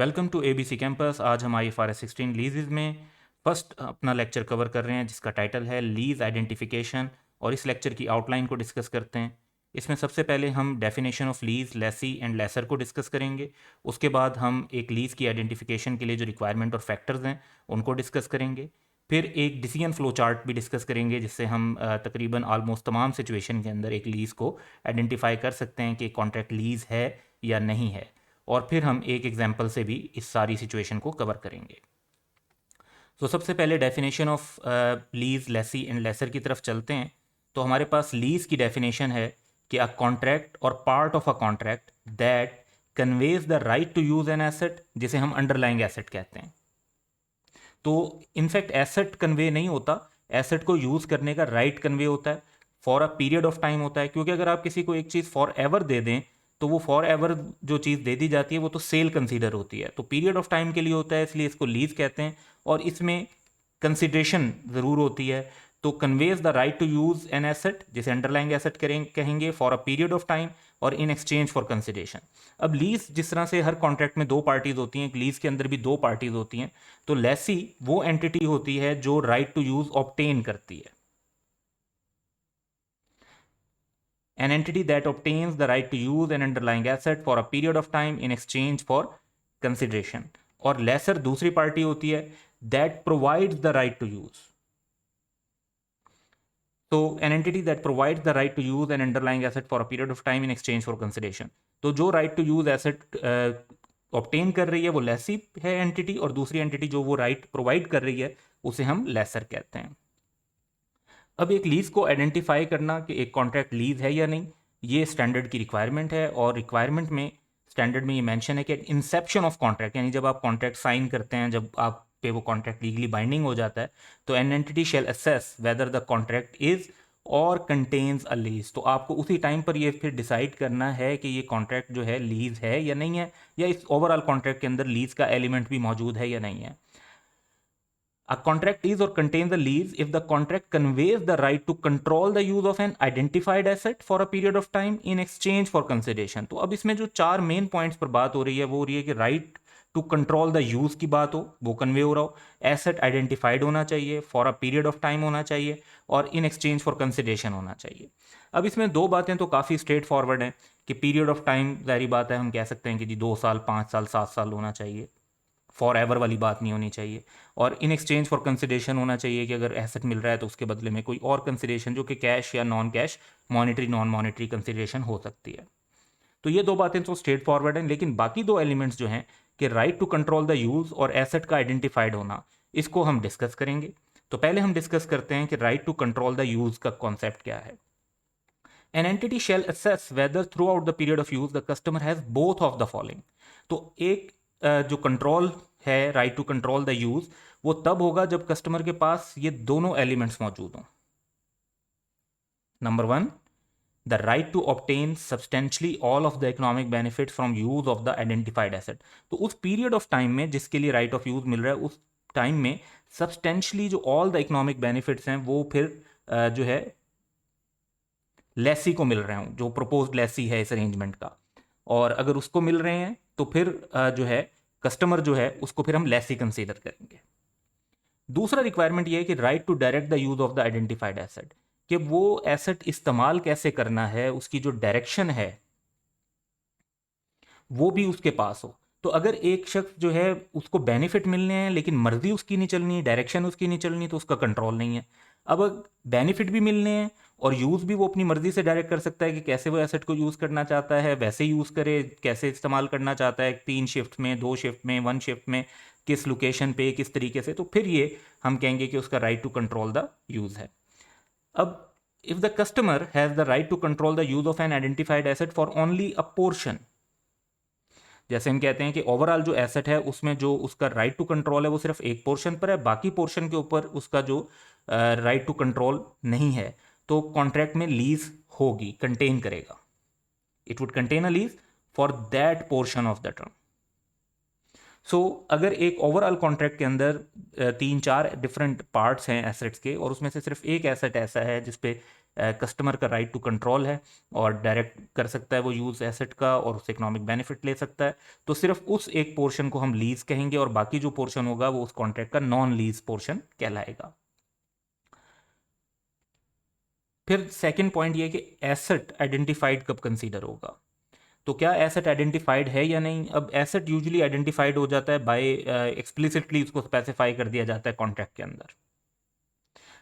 Welcome to ABC campus. आज हम IFRS 16 लीजेस में फर्स्ट अपना लेक्चर कवर कर रहे हैं जिसका टाइटल है लीज आइडेंटिफिकेशन, और इस लेक्चर की आउटलाइन को डिस्कस करते हैं। इसमें सबसे पहले हम definition of lease, lessee and lessor को डिस्कस करेंगे। उसके बाद हम एक लीज की आइडेंटिफिकेशन के लिए जो रिक्वायरमेंट और फैक्टर्स हैं उनको डिस्कस करेंगे। फिर एक डिसीजन फ्लो चार्ट भी डिस्कस करेंगे जिससे हम तकरीबन ऑलमोस्ट तमाम सिचुएशन के अंदर एक लीज़ को आइडेंटिफाई कर सकते हैं कि कॉन्ट्रैक्ट लीज़ है या नहीं है। और फिर हम एक एग्जाम्पल से भी इस सारी सिचुएशन को कवर करेंगे। तो सबसे पहले definition of lease, lessee and lessor की तरफ चलते हैं। तो हमारे पास लीज की डेफिनेशन है कि a contract or part of a contract that conveys the right to use an asset, जिसे हम अंडरलाइंग एसेट कहते हैं। तो इनफैक्ट एसेट कन्वे नहीं होता, एसेट को यूज़ करने का राइट कन्वे होता है, for a period of time होता है। क्योंकि अगर आप किसी को एक चीज़ फॉर एवर दे दें तो वो फॉर एवर जो चीज़ दे दी जाती है वो तो सेल कंसीडर होती है, तो पीरियड ऑफ टाइम के लिए होता है, इसलिए इसको लीज कहते हैं। और इसमें कंसिडरेशन ज़रूर होती है। तो conveys the right to use an asset, जिसे अंडरलाइंग एसेट कहेंगे, for a period of time और इन एक्सचेंज फॉर कंसिडरेशन। अब लीज, जिस तरह से हर कॉन्ट्रैक्ट में दो पार्टीज होती हैं, एक लीज के अंदर भी दो पार्टीज होती हैं। तो लेसी वो एंटिटी होती है जो राइट टू यूज ऑब्टेन करती है, an entity that obtains the right to use an underlying asset for a period of time in exchange for consideration। और लेसर दूसरी पार्टी होती है that provides the right to use। तो an entity that provides the right to use an underlying asset for a period of time in exchange for consideration। तो जो right to use asset obtain कर रही है वो लेसी है entity, और दूसरी एंटिटी जो वो राइट प्रोवाइड कर रही है उसे हम लेसर कहते हैं। अब एक लीज को आइडेंटिफाई करना कि एक कॉन्ट्रैक्ट लीज है या नहीं, ये स्टैंडर्ड की रिक्वायरमेंट है। और रिक्वायरमेंट में, स्टैंडर्ड में ये मेंशन है कि इंसेप्शन ऑफ कॉन्ट्रैक्ट, यानी जब आप कॉन्ट्रैक्ट साइन करते हैं, जब आप पे वो कॉन्ट्रैक्ट लीगली बाइंडिंग हो जाता है, तो an entity shell assess whether the contract is और कंटेन्स अ लीज। तो आपको उसी टाइम पर ये फिर डिसाइड करना है कि ये कॉन्ट्रैक्ट जो है लीज है या नहीं है, या इस ओवरऑल कॉन्ट्रैक्ट के अंदर लीज का एलिमेंट भी मौजूद है या नहीं है। A contract is or contains a lease if the contract conveys the right to control the use of an identified asset for a period of time in exchange for consideration। तो अब इसमें जो चार मेन पॉइंट्स पर बात हो रही है वो हो रही है कि right to control the use की बात हो, वो कन्वे हो रहा हो, एसेट आइडेंटिफाइड होना चाहिए, for a period of time होना चाहिए, और इन एक्सचेंज फॉर कंसिडरेशन होना चाहिए। अब इसमें दो बातें तो काफ़ी स्ट्रेट फॉरवर्ड हैं कि पीरियड ऑफ टाइम, जारी बात है, हम कह सकते हैं कि जी 2 साल, 5 साल, 7 साल होना चाहिए, फॉर एवर वाली बात नहीं होनी चाहिए। और इन एक्सचेंज फॉर कंसिडरेशन होना चाहिए कि अगर एसेट मिल रहा है तो उसके बदले में कोई और कंसिडरेशन, जो कि कैश या non cash, monetary, non monetary consideration हो सकती है। तो ये दो बातें तो स्ट्रेट फॉरवर्ड हैं, लेकिन बाकी दो एलिमेंट्स जो हैं कि right to control the use और एसेट का आइडेंटिफाइड होना, इसको हम डिस्कस करेंगे। तो पहले हम डिस्कस करते हैं कि right to control the use का कॉन्सेप्ट क्या है। An entity shall assess whether throughout the period of use the customer has both of the following। तो एक जो कंट्रोल है, right to control the use, वो तब होगा जब कस्टमर के पास ये दोनों एलिमेंट्स मौजूद हों। Number 1, the right to obtain substantially all of the economic benefit from use of the identified asset. तो उस पीरियड ऑफ टाइम में जिसके लिए राइट ऑफ यूज मिल रहा है, उस टाइम में सब्सटेंशियली जो ऑल द इकोनॉमिक बेनिफिट्स हैं वो फिर जो है लेसी को मिल रहे हों, जो प्रपोज्ड लेसी है इस अरेंजमेंट का। और अगर उसको मिल रहे हैं तो फिर जो है कस्टमर जो है उसको फिर हम लेसी कंसीडर करेंगे। दूसरा रिक्वायरमेंट ये है कि right to direct the use of the identified asset, कि वो एसेट इस्तेमाल कैसे करना है, उसकी जो डायरेक्शन है वो भी उसके पास हो। तो अगर एक शख्स जो है उसको बेनिफिट मिलने हैं लेकिन मर्जी उसकी नहीं चलनी, डायरेक्शन उसकी नहीं चलनी, तो उसका कंट्रोल नहीं है। अब बेनिफिट भी मिलने हैं और यूज़ भी वो अपनी मर्जी से डायरेक्ट कर सकता है कि कैसे वो एसेट को यूज़ करना चाहता है वैसे यूज़ करे, कैसे इस्तेमाल करना चाहता है, 3 शिफ्ट में, 2 शिफ्ट में, 1 शिफ्ट में, किस लोकेशन पे, किस तरीके से, तो फिर ये हम कहेंगे कि उसका right to control the use है। अब if the customer has the right to control the use of an identified asset for only a portion, जैसे हम कहते हैं कि ओवरऑल जो एसेट है उसमें जो उसका राइट टू कंट्रोल है वो सिर्फ एक पोर्शन पर है, बाकी पोर्शन के ऊपर उसका जो राइट टू कंट्रोल नहीं है, तो कॉन्ट्रैक्ट में लीज होगी, कंटेन करेगा, it would contain a lease for that portion of the term. So अगर एक ओवरऑल कॉन्ट्रैक्ट के अंदर 3-4 डिफरेंट पार्ट्स हैं एसेट्स के, और उसमें से सिर्फ एक एसेट ऐसा है जिसपे कस्टमर का राइट टू कंट्रोल है और डायरेक्ट कर सकता है वो यूज़ एसेट का और उससे इकोनॉमिक बेनिफिट ले सकता है, तो सिर्फ उस एक पोर्शन को हम लीज कहेंगे और बाकी जो पोर्शन होगा वो उस कॉन्ट्रैक्ट का नॉन लीज पोर्शन कहलाएगा। फिर सेकंड पॉइंट ये कि एसेट आइडेंटिफाइड कब कंसीडर होगा। तो क्या एसेट आइडेंटिफाइड है या नहीं। अब एसेट यूजुअली आइडेंटिफाइड हो जाता है बाय एक्सप्लिसिटली उसको स्पेसिफाई कर दिया जाता है कॉन्ट्रैक्ट के अंदर,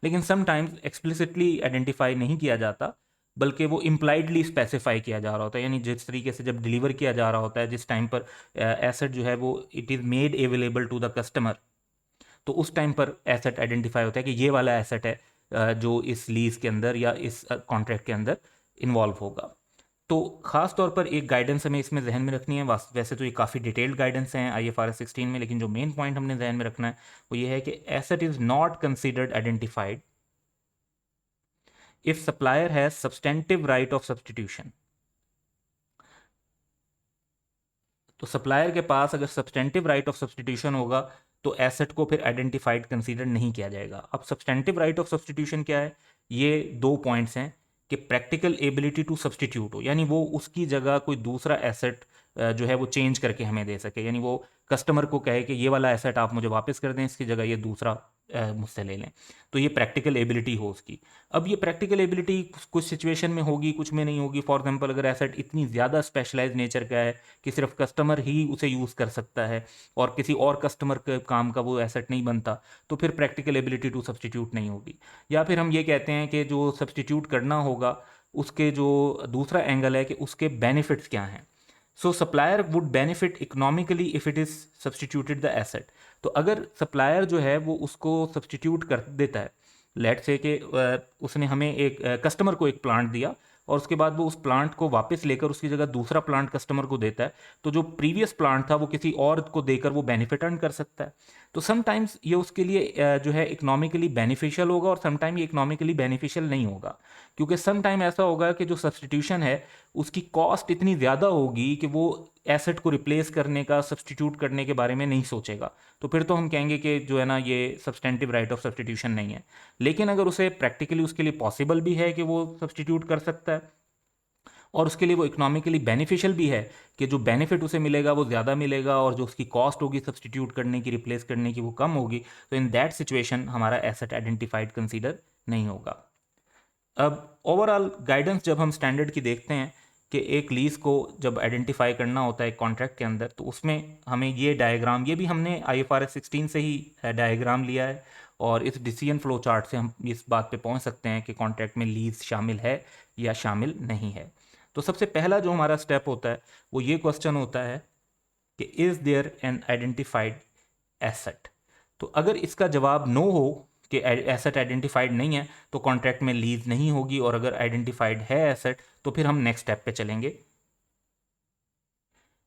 लेकिन समटाइम्स एक्सप्लिसिटली आइडेंटिफाई नहीं किया जाता बल्कि वो इम्प्लाइडली स्पेसिफाई किया जा रहा होता है, यानी जिस तरीके से जब डिलीवर किया जा रहा होता है, जिस टाइम पर एसेट जो है वो it is made available to the customer, तो उस टाइम पर एसेट आइडेंटिफाई होता है कि ये वाला एसेट है जो इस लीज के अंदर या इस कॉन्ट्रैक्ट के अंदर इन्वॉल्व होगा। तो खास तौर पर एक गाइडेंस हमें इसमें जहन में रखनी है। वैसे तो ये काफ़ी डिटेल्ड गाइडेंस हैं IFRS 16 में, लेकिन जो मेन पॉइंट हमने जहन में रखना है वो ये है कि asset is not considered identified if supplier has substantive right of substitution. तो सप्लायर के पास अगर सब्सटेंटिव राइट ऑफ सब्सटीट्यूशन होगा तो एसेट को फिर आइडेंटिफाइड कंसीडर नहीं किया जाएगा। अब सब्सटेंटिव राइट ऑफ सब्सटीट्यूशन क्या है, ये दो पॉइंट्स हैं कि प्रैक्टिकल एबिलिटी टू सब्सटीट्यूट हो, यानी वो उसकी जगह कोई दूसरा एसेट जो है वो चेंज करके हमें दे सके, यानी वो कस्टमर को कहे कि ये वाला एसेट आप मुझे वापस कर दें, इसकी जगह ये दूसरा मुझसे ले लें, तो ये प्रैक्टिकल एबिलिटी हो उसकी। अब ये प्रैक्टिकल एबिलिटी कुछ सिचुएशन में होगी, कुछ में नहीं होगी। फॉर एग्जांपल अगर एसेट इतनी ज़्यादा स्पेशलाइज नेचर का है कि सिर्फ कस्टमर ही उसे यूज़ कर सकता है और किसी और कस्टमर के काम का वो एसेट नहीं बनता, तो फिर प्रैक्टिकल एबिलिटी टू सब्सटीट्यूट नहीं होगी। या फिर हम ये कहते हैं कि जो सब्सटीट्यूट करना होगा उसके जो दूसरा एंगल है कि उसके बेनिफिट्स क्या हैं। So supplier would benefit economically if it is substituted the asset. तो अगर सप्लायर जो है वो उसको सब्सटीट्यूट कर देता है, लेट से कि उसने हमें एक कस्टमर को एक प्लांट दिया और उसके बाद वो उस प्लांट को वापस लेकर उसकी जगह दूसरा प्लांट कस्टमर को देता है, तो जो प्रीवियस प्लांट था वो किसी और को देकर वो बेनिफिट अर्न कर सकता है। तो समटाइम्स ये उसके लिए जो है इकोनॉमिकली बेनिफिशियल होगा और समटाइम ये इकोनॉमिकली बेनिफिशियल नहीं होगा, क्योंकि समटाइम ऐसा होगा कि जो सब्सटीट्यूशन है उसकी कॉस्ट इतनी ज़्यादा होगी कि वो एसेट को रिप्लेस करने का, सब्सटीट्यूट करने के बारे में नहीं सोचेगा, तो फिर तो हम कहेंगे कि जो है ना ये सब्सटेंटिव राइट ऑफ सब्सटीट्यूशन नहीं है। लेकिन अगर उसे प्रैक्टिकली उसके लिए पॉसिबल भी है कि वो सब्सटीट्यूट कर सकता है और उसके लिए वो इकोनॉमिकली बेनिफिशियल भी है कि जो बेनिफिट उसे मिलेगा वो ज़्यादा मिलेगा और जो उसकी कॉस्ट होगी सब्सटीट्यूट करने की, रिप्लेस करने की, वो कम होगी, तो इन दैट सिचुएशन हमारा एसेट आइडेंटिफाइड कंसीडर नहीं होगा। अब ओवरऑल गाइडेंस जब हम स्टैंडर्ड की देखते हैं कि एक लीज को जब आइडेंटिफाई करना होता है कॉन्ट्रैक्ट के अंदर, तो उसमें हमें ये डायग्राम, ये भी हमने IFRS 16 से ही डायग्राम लिया है और इस डिसीजन फ्लो चार्ट से हम इस बात पे पहुंच सकते हैं कि कॉन्ट्रैक्ट में लीज शामिल है या शामिल नहीं है। तो सबसे पहला जो हमारा स्टेप होता है वो ये क्वेश्चन होता है कि is there an identified asset. तो अगर इसका जवाब नो हो कि एसेट आइडेंटिफाइड नहीं है तो कॉन्ट्रैक्ट में लीज नहीं होगी, और अगर आइडेंटिफाइड है एसेट तो फिर हम नेक्स्ट स्टेप पे चलेंगे।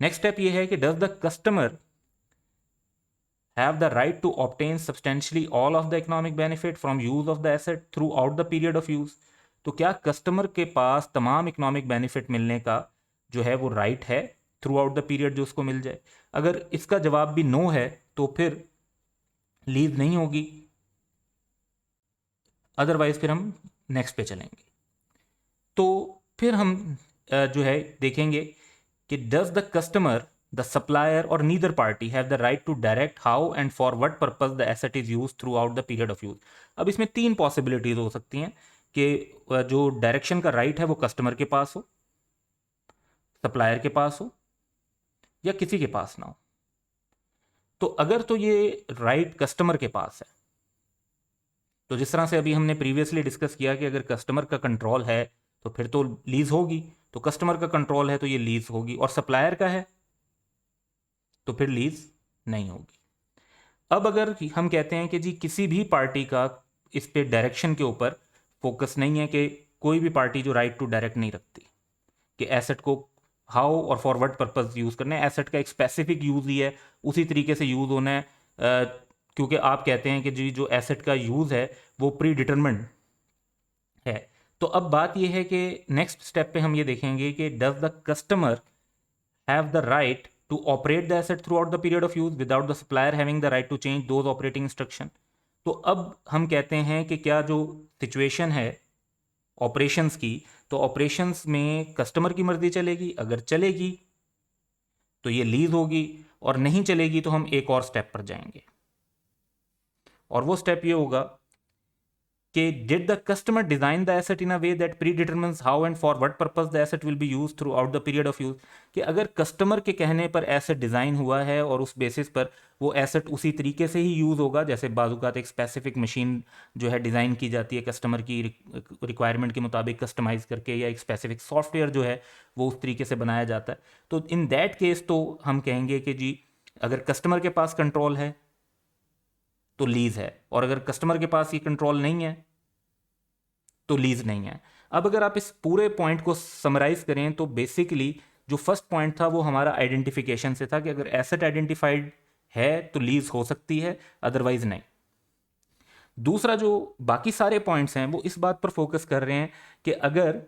नेक्स्ट स्टेप ये है कि does the customer have the right to obtain substantially all of the economic benefit from use of the asset throughout the period of use. तो क्या कस्टमर के पास तमाम इकोनॉमिक बेनिफिट मिलने का जो है वो राइट है थ्रू आउट द पीरियड जो उसको मिल जाए। अगर इसका जवाब भी नो है तो फिर लीज नहीं होगी, अदरवाइज फिर हम नेक्स्ट पे चलेंगे। तो फिर हम जो है देखेंगे कि does the customer, the supplier और neither party have the right to direct how and for what purpose the asset is use throughout the period of use. अब इसमें तीन पॉसिबिलिटीज हो सकती हैं कि जो डायरेक्शन का राइट है वो कस्टमर के पास हो, सप्लायर के पास हो या किसी के पास ना हो। तो अगर तो ये राइट कस्टमर के पास है, तो जिस तरह से अभी हमने प्रीवियसली डिस्कस किया कि अगर कस्टमर का कंट्रोल है तो फिर तो लीज होगी, तो कस्टमर का कंट्रोल है तो ये लीज होगी, और सप्लायर का है तो फिर लीज नहीं होगी। अब अगर हम कहते हैं कि जी किसी भी पार्टी का इस पे डायरेक्शन के ऊपर फोकस नहीं है, कि कोई भी पार्टी जो राइट टू डायरेक्ट नहीं रखती कि एसेट को हाउ और फॉर व्हाट पर्पस यूज़ करना है, एसेट का एक स्पेसिफिक यूज़ ही है, उसी तरीके से यूज़ होना है, क्योंकि आप कहते हैं कि जी जो एसेट का यूज़ है वो प्री डिटरमिन्ड है। तो अब बात यह है कि नेक्स्ट स्टेप पे हम ये देखेंगे कि does the customer have the right to operate the asset throughout the period of use without the supplier having the right to change those operating instruction. तो अब हम कहते हैं कि क्या जो सिचुएशन है ऑपरेशंस की, तो ऑपरेशंस में कस्टमर की मर्जी चलेगी, अगर चलेगी तो ये लीज होगी, और नहीं चलेगी तो हम एक और स्टेप पर जाएंगे, और वो स्टेप ये होगा कि did the customer design the asset in a way that predetermines how and for what purpose the asset will be used throughout the period of use। कि अगर कस्टमर के कहने पर एसेट डिज़ाइन हुआ है और उस बेसिस पर वो एसेट उसी तरीके से ही यूज़ होगा, जैसे बाज़ूकात एक स्पेसिफिक मशीन जो है डिज़ाइन की जाती है कस्टमर की रिक्वायरमेंट के मुताबिक कस्टमाइज़ करके, या एक स्पेसिफिक सॉफ्टवेयर जो है वो उस तरीके से बनाया जाता है, तो इन दैट केस तो हम कहेंगे कि जी अगर कस्टमर के पास कंट्रोल है तो लीज है, और अगर कस्टमर के पास ये कंट्रोल नहीं है तो लीज नहीं है। अब अगर आप इस पूरे पॉइंट को समराइज करें तो बेसिकली जो फर्स्ट पॉइंट था वो हमारा आइडेंटिफिकेशन से था कि अगर एसेट आइडेंटिफाइड है तो लीज हो सकती है, अदरवाइज नहीं। दूसरा जो बाकी सारे पॉइंट्स हैं वो इस बात पर फोकस कर रहे हैं कि अगर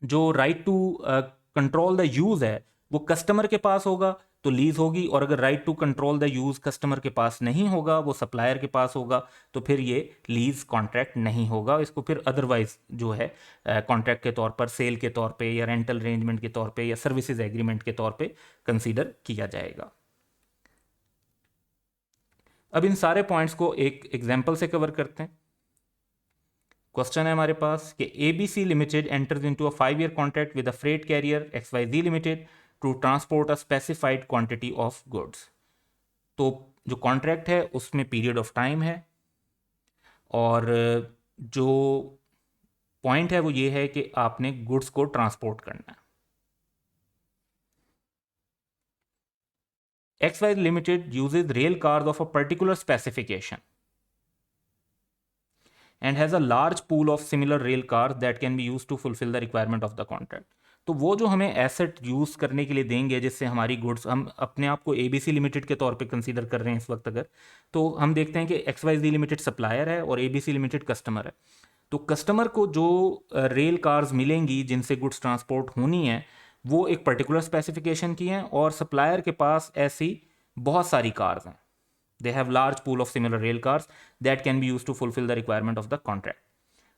जो right to control the use है वो कस्टमर के पास होगा तो लीज होगी, और अगर right to control the use customer के पास नहीं होगा, वो सप्लायर के पास होगा, तो फिर ये लीज कॉन्ट्रैक्ट नहीं होगा, इसको फिर अदरवाइज जो है कॉन्ट्रैक्ट के तौर पर, सेल के तौर पे, या रेंटल अरेंजमेंट के तौर पे, या सर्विसेज एग्रीमेंट के तौर पे कंसीडर किया जाएगा। अब इन सारे पॉइंट्स को एक एग्जाम्पल से कवर करते हैं। क्वेश्चन है हमारे पास कि ABC limited enters into a 5-year contract with a freight carrier XYZ limited to transport a specified quantity of goods. तो जो कॉन्ट्रैक्ट है उसमें पीरियड ऑफ टाइम है, और जो पॉइंट है वो ये है कि आपने गुड्स को ट्रांसपोर्ट करना है। XYZ limited uses rail cars of a particular specification and has a large pool of similar rail cars that can be used to fulfill the requirement of the contract। तो वो जो हमें asset use करने के लिए देंगे जिससे हमारी गुड्स, हम अपने आप को ABC लिमिटेड के तौर पे कंसीडर कर रहे हैं इस वक्त, अगर तो हम देखते हैं कि XYZ लिमिटेड सप्लायर है और ABC लिमिटेड कस्टमर है। तो कस्टमर को जो रेल कार्स मिलेंगी जिनसे गुड्स ट्रांसपोर्ट होनी है वो एक पर्टिकुलर स्पेसिफिकेशन की हैं, और सप्लायर के पास ऐसी बहुत सारी कार्स हैं। They have large pool of similar rail cars that can be used to fulfill the requirement of the contract।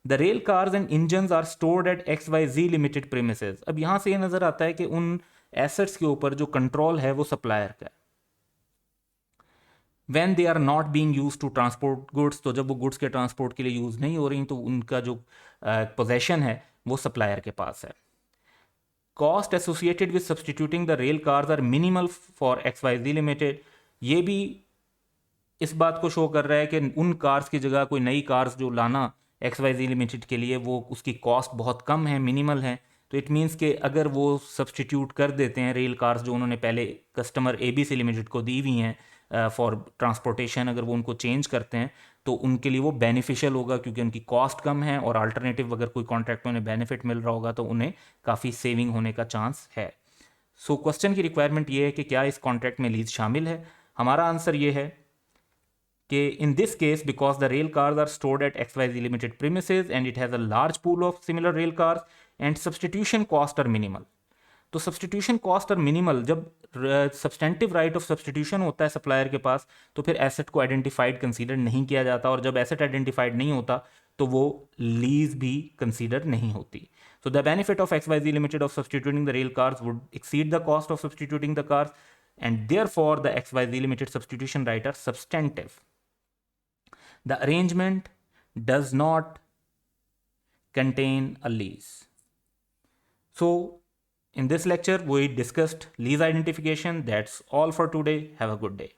The rail cars and engines are stored at XYZ limited premises। अब यहां से ये नजर आता है कि उन एसेट्स के ऊपर जो कंट्रोल है वो सप्लायर का है। When they are not being used to transport goods, तो जब वो गुड्स के ट्रांसपोर्ट के लिए यूज नहीं हो रही तो उनका जो पोजेशन है वो सप्लायर के पास है। Cost associated with substituting the rail cars are minimal for XYZ limited. ये भी इस बात को शो कर रहा है कि उन कार्स की जगह कोई नई कार्स जो लाना XYZ लिमिटेड के लिए वो उसकी कॉस्ट बहुत कम है, मिनिमल है। तो इट मीन्स कि अगर वो सब्सटीट्यूट कर देते हैं रेल कार्स जो उन्होंने पहले कस्टमर ABC लिमिटेड को दी हुई हैं फॉर ट्रांसपोर्टेशन, अगर वो उनको चेंज करते हैं तो उनके लिए वो बेनिफिशियल होगा क्योंकि उनकी कॉस्ट कम है, और अल्टरनेटिव अगर कोई कॉन्ट्रैक्ट में उन्हें बेनिफिट मिल रहा होगा तो उन्हें काफ़ी सेविंग होने का चांस है। सो क्वेश्चन की रिक्वायरमेंट ये है कि क्या इस कॉन्ट्रैक्ट में लीज शामिल है। हमारा आंसर ये है कि in this case because the rail cars are stored at XYZ limited premises and it has a large pool of similar rail cars and substitution cost are minimal। तो substitution cost और minimal, जब substantive right of substitution होता है supplier के पास तो फिर asset को identified consider नहीं किया जाता, और जब एसेट आइडेंटिफाइड नहीं होता तो वो लीज भी कंसीडर नहीं होती। So the benefit of XYZ limited of substituting the rail cars would exceed the cost of substituting the cars, and therefore the XYZ limited substitution right are substantive। The arrangement does not contain a lease। So, in this lecture, we discussed lease identification. That's all for today. Have a good day.